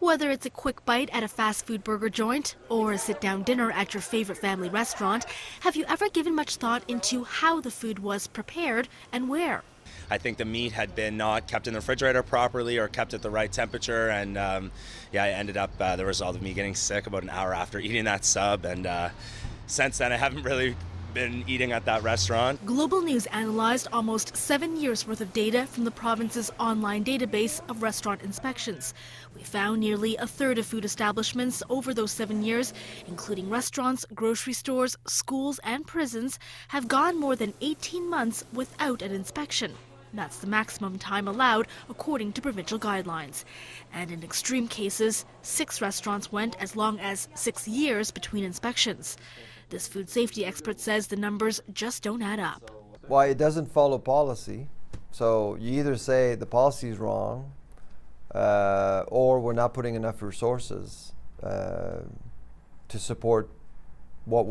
Whether it's a quick bite at a fast food burger joint or a sit-down dinner at your favorite family restaurant, have you ever given much thought into how the food was prepared and where? I think the meat had been not kept in the refrigerator properly or kept at the right temperature, and yeah, I ended up the result of me getting sick about an hour after eating that sub, and since then I haven't really been eating at that restaurant. Global News analyzed almost 7 years worth of data from the province's online database of restaurant inspections. We found nearly a third of food establishments over those 7 years, including restaurants, grocery stores, schools and prisons, have gone more than 18 months without an inspection. That's the maximum time allowed according to provincial guidelines. And in extreme cases, 6 restaurants went as long as 6 years between inspections. This food safety expert says the numbers just don't add up. Well, it doesn't follow policy. So you either say the policy is wrong or we're not putting enough resources to support what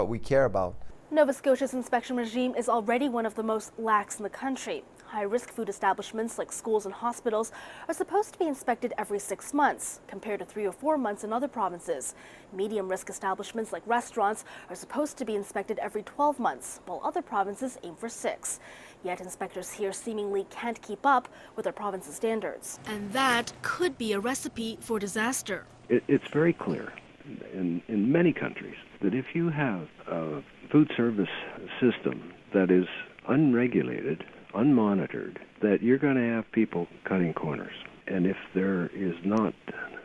we care about. Nova Scotia's inspection regime is already one of the most lax in the country. High-risk food establishments like schools and hospitals are supposed to be inspected every 6 months, compared to 3 or 4 months in other provinces. Medium-risk establishments like restaurants are supposed to be inspected every 12 months, while other provinces aim for 6. Yet inspectors here seemingly can't keep up with their province's standards. And that could be a recipe for disaster. It's very clear in many countries that if you have a food service system that is unregulated, unmonitored, that you're going to have people cutting corners. And if there is not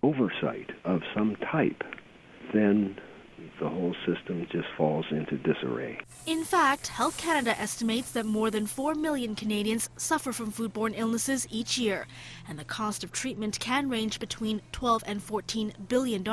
oversight of some type, then the whole system just falls into disarray. In fact, Health Canada estimates that more than 4 million Canadians suffer from foodborne illnesses each year, and the cost of treatment can range between $12 and $14 billion.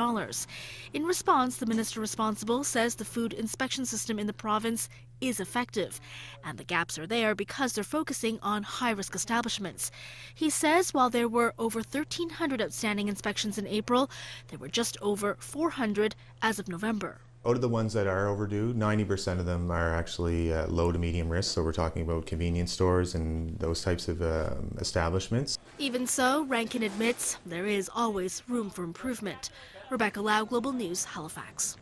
In response, the minister responsible says the food inspection system in the province is effective, and the gaps are there because they're focusing on high-risk establishments. He says while there were over 1,300 outstanding inspections in April, there were just over 400 as of November. Out of the ones that are overdue, 90% of them are actually low to medium risk, so we're talking about convenience stores and those types of establishments. Even so, Rankin admits there is always room for improvement. Rebecca Lau, Global News, Halifax.